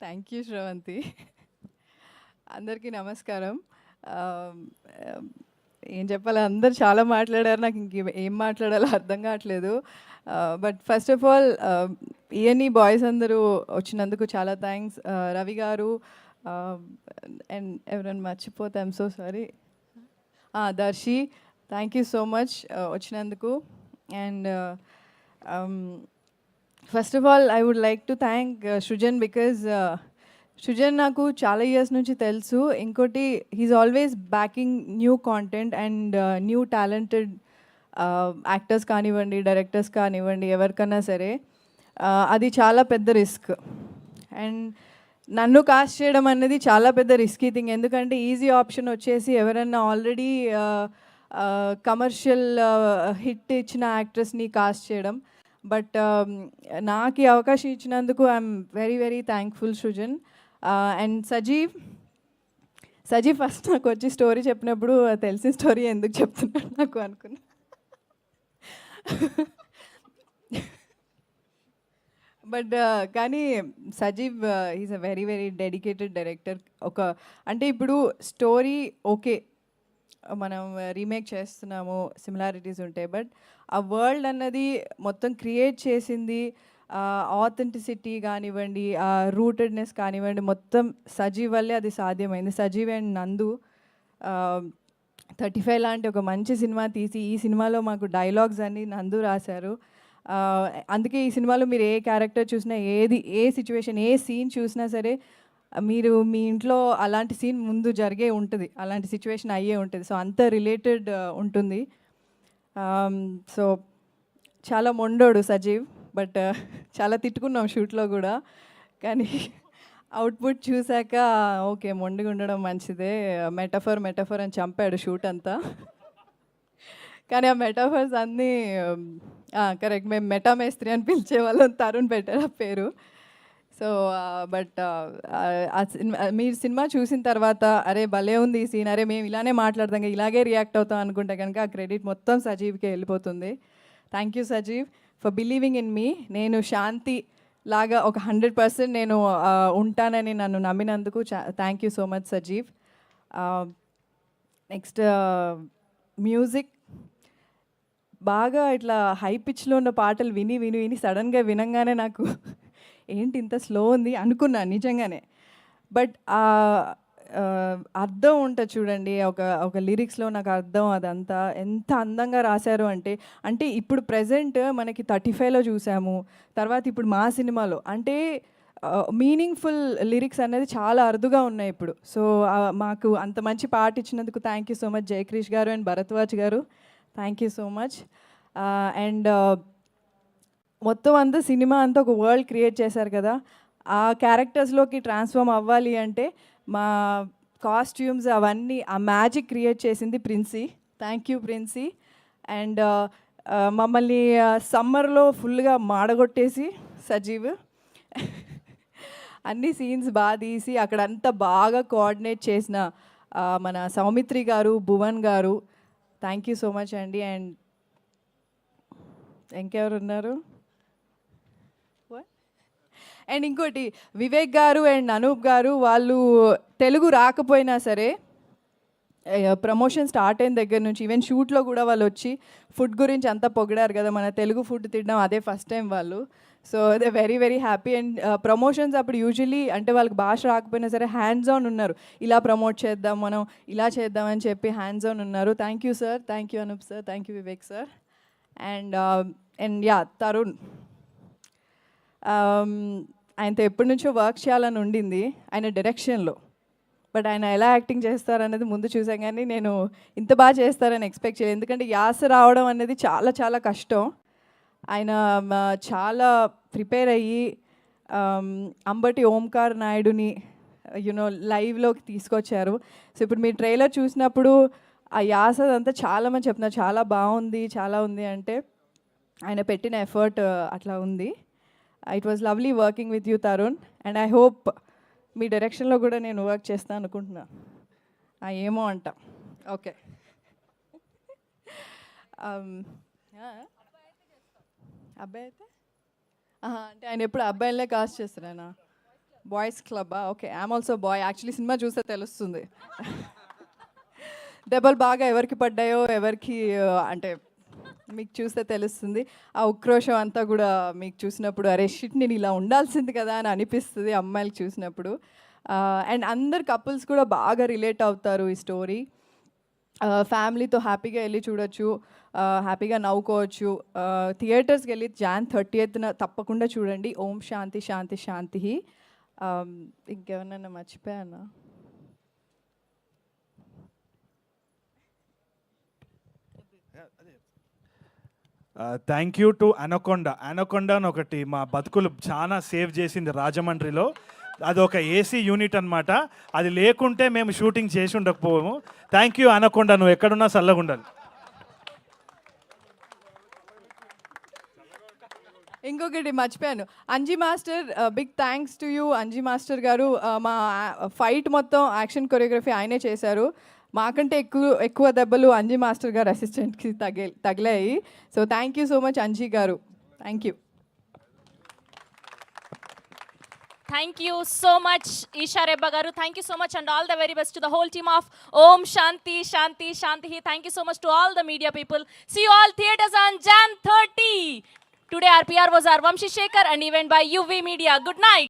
Thank you Sravanthi. అందరికీ నమస్కారం. ఆహ్, ఏం చెప్పాలి, అందరూ చాలా మాట్లాడారు. నాకు ఏం మాట్లాడాలో అర్థం కావట్లేదు. But first of all ENE boys అందరూ వచ్చినందుకు చాలా థ్యాంక్స్. రవి గారు అండ్ ఎవరైనా మర్చిపోతే I'm so sorry. Darshi, thank you so much వచ్చినందుకు. And first of all I would like to thank Srujan because Srujan నాకు చాలా ఇయర్స్ నుంచి తెలుసు. ఇంకోటి he's always backing new content and new talented actors కానివ్వండి, డైరెక్టర్స్ కానివ్వండి, ఎవరికన్నా సరే అది చాలా పెద్ద రిస్క్. అండ్ నన్ను కాస్ట్ చేయడం అనేది చాలా పెద్ద రిస్కీ థింగ్. ఎందుకంటే ఈజీ ఆప్షన్ వచ్చేసి ఎవరన్నా ఆల్రెడీ కమర్షియల్ హిట్ ఇచ్చిన యాక్ట్రెస్ని కాస్ట్ చేయడం. బట్ నాకు ఈ అవకాశం ఇచ్చినందుకు I'm very very thankful Srujan. And Sajeev first నాకు వచ్చి స్టోరీ చెప్పినప్పుడు తెలిసిన స్టోరీ ఎందుకు చెప్తున్నాడు నాకు అనుకున్నా. బట్ కానీ Sajeev is a very very dedicated director. అంటే ఇప్పుడు స్టోరీ ఓకే, మనం రీమేక్ చేస్తున్నాము, సిమిలారిటీస్ ఉంటాయి, బట్ ఆ వరల్డ్ అన్నది మొత్తం క్రియేట్ చేసింది, ఆథెంటిసిటీ కానివ్వండి, ఆ రూటెడ్నెస్ కానివ్వండి, మొత్తం సజీవ్ వల్లే అది సాధ్యమైంది. సజీవ్ అండ్ నందు 35 లాంటి ఒక మంచి సినిమా తీసి ఈ సినిమాలో మాకు డైలాగ్స్ అన్నీ నందు రాశారు. అందుకే ఈ సినిమాలో మీరు ఏ క్యారెక్టర్ చూసినా, ఏ సిచ్యువేషన్, ఏ సీన్ చూసినా సరే మీరు మీ ఇంట్లో అలాంటి సీన్ ముందు జరిగే ఉంటుంది, అలాంటి సిచ్యువేషన్ అయ్యే ఉంటుంది. సో అంత రిలేటెడ్ ఉంటుంది. సో చాలా మొండోడు సజీవ్, బట్ చాలా తిట్టుకున్నాం షూట్లో కూడా. కానీ అవుట్పుట్ చూశాక ఓకే, మొండిగా ఉండడం మంచిదే, మెటఫర్ అని చంపాడు షూట్ అంతా. కానీ ఆ మెటాఫర్స్ అన్నీ కరెక్ట్. మేము మెటామేస్త్రి అని పిలిచేవాళ్ళం, తరుణ్ పెట్టారు ఆ పేరు. సో బట్ మీరు సినిమా చూసిన తర్వాత అరే భలే ఉంది ఈ సీన్, అరే మేము ఇలానే మాట్లాడతాం, ఇలాగే రియాక్ట్ అవుతాం అనుకుంటే కనుక ఆ క్రెడిట్ మొత్తం సజీవ్కే వెళ్ళిపోతుంది. Thank you Sajeev for believing in me. నేను శాంతి లాగా ఒక 100% నేను ఉంటానని నన్ను నమ్మినందుకు thank you so much Sajeev. Next music బాగా ఇట్లా హై పిచ్లో ఉన్న పాటలు విని విని విని సడన్గా వినంగానే నాకు ఏంటి ఇంత స్లో ఉంది అనుకున్నా నిజంగానే. బట్ అర్థం ఉంటుంది చూడండి, ఒక లిరిక్స్లో నాకు అర్థం, అదంతా ఎంత అందంగా రాశారు అంటే. అంటే ఇప్పుడు ప్రజెంట్ మనకి 35లో చూసాము, తర్వాత ఇప్పుడు మా సినిమాలో అంటే మీనింగ్ఫుల్ లిరిక్స్ అనేది చాలా అరుదుగా ఉన్నాయి ఇప్పుడు. సో మాకు అంత మంచి పాట ఇచ్చినందుకు thank you so much Jaykrish గారు అండ్ భరద్వాజ్ గారు, thank you so much. And మొత్తం అంతా సినిమా అంతా ఒక వరల్డ్ క్రియేట్ చేశారు కదా, ఆ క్యారెక్టర్స్లోకి ట్రాన్స్ఫార్మ్ అవ్వాలి అంటే మా కాస్ట్యూమ్స్ అవన్నీ ఆ మ్యాజిక్ క్రియేట్ చేసింది Princy. Thank you Princy. And మమ్మల్ని సమ్మర్లో ఫుల్గా మాడగొట్టేసి సజీవ్ అన్ని సీన్స్ బాగా తీసి అక్కడంతా బాగా కోఆర్డినేట్ చేసిన మన సౌమిత్రి గారు, భువన్ గారు, థ్యాంక్ యూ సో మచ్ అండి. అండ్ ఇంకెవరు ఉన్నారు, అండ్ ఇంకోటి వివేక్ గారు అండ్ అనూప్ గారు, వాళ్ళు తెలుగు రాకపోయినా సరే ప్రమోషన్ స్టార్ట్ అయిన దగ్గర నుంచి ఈవెన్ షూట్లో కూడా వాళ్ళు వచ్చి ఫుడ్ గురించి అంతా పొగిడారు కదా, మన తెలుగు ఫుడ్ తినడం అదే ఫస్ట్ టైం వాళ్ళు. So they very very happy. And promotions అప్పుడు యూజువలీ అంటే వాళ్ళకి భాష రాకపోయినా సరే హ్యాండ్స్ ఆన్ ఉన్నారు, ఇలా ప్రమోట్ చేద్దాం, మనం ఇలా చేద్దామని చెప్పి హ్యాండ్స్ ఆన్ ఉన్నారు. Thank you sir, thank you Anoop sir, thank you Vivek sir. And yeah Tarun, ఆయనతో ఎప్పటి నుంచో వర్క్ చేయాలని ఉండింది ఆయన డైరెక్షన్లో, బట్ ఆయన ఎలా యాక్టింగ్ చేస్తారనేది ముందు చూసాం, కానీ నేను ఇంత బాగా చేస్తారని ఎక్స్పెక్ట్ చేయలేదు. ఎందుకంటే యాస రావడం అనేది చాలా చాలా కష్టం. ఆయన చాలా ప్రిపేర్ అయ్యి అంబటి ఓంకార్ నాయుడుని యూనో లైవ్లోకి తీసుకొచ్చారు. సో ఇప్పుడు మీ ట్రైలర్ చూసినప్పుడు ఆ యాస అంతా చాలామంది చెప్తున్నారు చాలా బాగుంది, చాలా ఉంది అంటే ఆయన పెట్టిన ఎఫర్ట్ అట్లా ఉంది. It was lovely working with you Tarun, and I hope మీ డైరెక్షన్లో కూడా నేను వర్క్ చేస్తాను అనుకుంటున్నా. ఏమో అంట. ఓకే. అబ్బాయి అయితే అంటే ఆయన ఎప్పుడు అబ్బాయిలనే కాస్ట్ చేస్తారా? బాయ్స్ క్లబ్బా? Okay. I'm also boy. Actually సినిమా చూస్తే తెలుస్తుంది. దెబ్బలు బాగా ఎవరికి పడ్డాయో, ఎవరికి అంటే మీకు చూస్తే తెలుస్తుంది. ఆ ఉక్రోషం అంతా కూడా మీకు చూసినప్పుడు అరే షిట్ నేను ఇలా ఉండాల్సింది కదా అని అనిపిస్తుంది అమ్మాయిలు చూసినప్పుడు. అండ్ అందరు కపుల్స్ కూడా బాగా రిలేట్ అవుతారు ఈ స్టోరీ. ఫ్యామిలీతో హ్యాపీగా వెళ్ళి చూడొచ్చు, హ్యాపీగా నవ్వుకోవచ్చు. థియేటర్స్కి వెళ్ళి Jan 30th తప్పకుండా చూడండి. ఓం శాంతి శాంతి శాంతి. ఇంకేమన్నా మర్చిపోయానా? Thank you to Anaconda. Anaconda అని ఒకటి మా బతుకులు చాలా సేవ్ చేసింది రాజమండ్రిలో. అది ఒక ఏసీ యూనిట్ అనమాట. అది లేకుంటే మేము షూటింగ్ చేసి ఉండకపోము. థ్యాంక్ యూ అనకొండ, నువ్వు ఎక్కడున్నా చల్లగా ఉండాలి. ఇంకొకటి మర్చిపోయాను, Anji master, big thanks to you Anji master గారు. మా ఫైట్ మొత్తం యాక్షన్ కొరియోగ్రఫీ ఆయనే చేశారు. మాకంటే ఎక్కువ దెబ్బలు అంజీ మాస్టర్ గారు అసిస్టెంట్కి తగిలాయి. So thank you so much Anji garu. Thank you. Thank you so much, Isha Rebba garu. Thank you so much and all the very best to the whole team of Om Shanti Shanti Shanti. Thank you so much to all the media people. See you all theaters on Jan 30. Today our PR was our Vamshi Shekhar and event by UV Media. Good night.